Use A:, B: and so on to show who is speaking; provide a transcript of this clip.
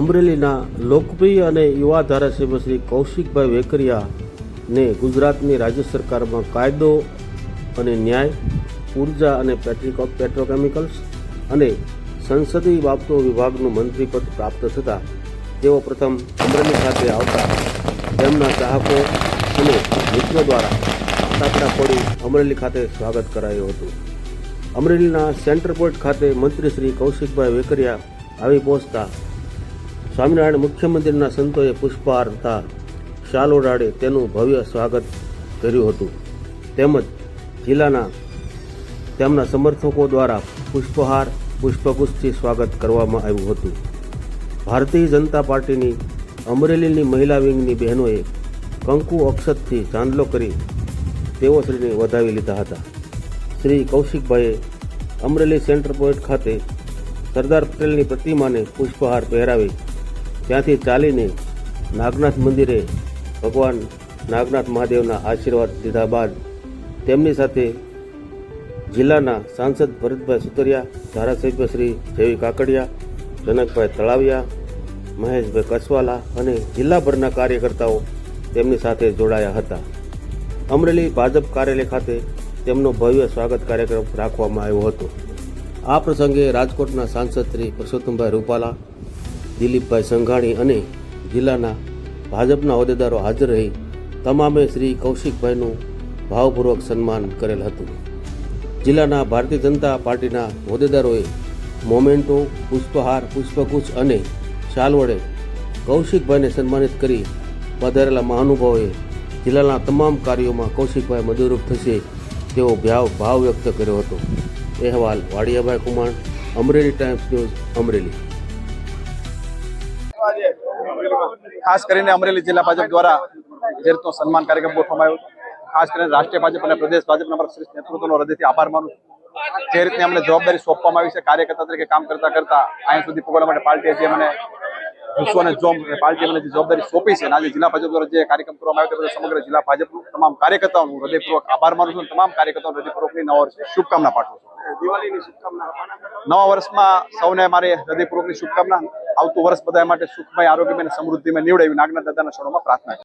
A: અમરેલીના લોકપ્રિય અને યુવા ધારાસભ્ય શ્રી કૌશિકભાઈ વેકરિયાને ગુજરાતની રાજ્ય સરકારમાં કાયદો અને ન્યાય, ઉર્જા અને પેટ્રોકેમિકલ્સ અને સંસદીય બાબતો વિભાગનું મંત્રીપદ પ્રાપ્ત થતાં તેઓ પ્રથમ અમરેલી ખાતે આવતા તેમના ચાહકો અને મિત્રો દ્વારા ફટાકડા ફોડી અમરેલી ખાતે સ્વાગત કરાયું હતું. અમરેલીના સેન્ટર પોઈન્ટ ખાતે મંત્રી શ્રી કૌશિકભાઈ વેકરિયા આવી પહોંચતા સ્વામિનારાયણ મુખ્ય મંદિરના સંતોએ પુષ્પહાર તથા શાલ ઓઢાડી તેનું ભવ્ય સ્વાગત કર્યું હતું. તેમજ જિલ્લાના તેમના સમર્થકો દ્વારા પુષ્પહાર પુષ્પગુચ્છથી સ્વાગત કરવામાં આવ્યું હતું. ભારતીય જનતા પાર્ટીની અમરેલીની મહિલા વિંગની બહેનોએ કંકુ અક્ષતથી ચાંદલો કરી તેઓ શ્રીને વધાવી લીધા હતા. શ્રી કૌશિકભાઈએ અમરેલી સેન્ટર પોઈન્ટ ખાતે સરદાર પટેલની પ્રતિમાને પુષ્પહાર પહેરાવી ત્યાંથી ચાલીને નાગનાથ મંદિરે ભગવાન નાગનાથ મહાદેવના આશીર્વાદ લીધા બાદ તેમની સાથે જિલ્લાના સાંસદ ભરતભાઈ સુતરિયા, ધારાસભ્ય શ્રી જેવી કાકડિયા, જનકભાઈ તળાવિયા, મહેશભાઈ કસવાલા અને જિલ્લાભરના કાર્યકર્તાઓ તેમની સાથે જોડાયા હતા. અમરેલી ભાજપ કાર્યાલય ખાતે તેમનો ભવ્ય સ્વાગત કાર્યક્રમ રાખવામાં આવ્યો હતો. આ પ્રસંગે રાજકોટના સાંસદ શ્રી પરસોત્તમભાઈ રૂપાલા, દિલીપભાઈ સંઘાણી અને જિલ્લાના ભાજપના હોદ્દેદારો હાજર રહી તમામે શ્રી કૌશિકભાઈનું ભાવપૂર્વક સન્માન કરેલ હતું. જિલ્લાના ભારતીય જનતા પાર્ટીના હોદ્દેદારોએ મોમેન્ટો, પુષ્પહાર, પુષ્પગુચ્છ અને શાલ વડે કૌશિકભાઈને સન્માનિત કરી પધારેલા મહાનુભાવોએ જિલ્લાના તમામ કાર્યોમાં કૌશિકભાઈ મદદરૂપ થશે તેવો ભાવ વ્યક્ત કર્યો હતો. અહેવાલ વાડિયાભાઈ કુમાર, અમરેલી ટાઈમ્સ ન્યૂઝ, અમરેલી.
B: ખાસ કરીને અમરેલી જિલ્લા ભાજપ દ્વારા જે રીતનો સન્માન કાર્યક્રમ ગોઠવવામાં આવ્યો, ખાસ કરીને રાષ્ટ્રીય ભાજપ અને પ્રદેશ ભાજપના અમારા શ્રેષ્ઠ નેતૃત્વનો હૃદયથી આભાર માનું છું. જે રીતે અમને જવાબદારી સોંપવામાં આવી છે, કાર્યકર્તા તરીકે કામ કરતા કરતા અહીં સુધી પહોંચવા માટે પાર્ટીએ જે મને જુસ્સો અને જોમ પાર્ટીએ મને જે જવાબદારી સોંપી છે અને આજે જિલ્લા ભાજપ દ્વારા જે કાર્યક્રમ કરવામાં આવ્યો તે બદલ સમગ્ર જિલ્લા ભાજપનું તમામ કાર્યકર્તાઓનું હૃદયપૂર્વક આભાર માનું છું. તમામ કાર્યકર્તાઓને હૃદયપૂર્વકની નવા વર્ષની શુભકામના પાઠવું છું. દિવાળીની શુભકામના. નવા વર્ષમાં સૌને મારી હૃદયપૂર્વકની શુભકામના. આવતું વર્ષ બધા માટે સુખમય, આરોગ્યમય અને સમૃદ્ધિમય નીવડે એવી નાગનાથ દાદાના શરણોમાં પ્રાર્થના.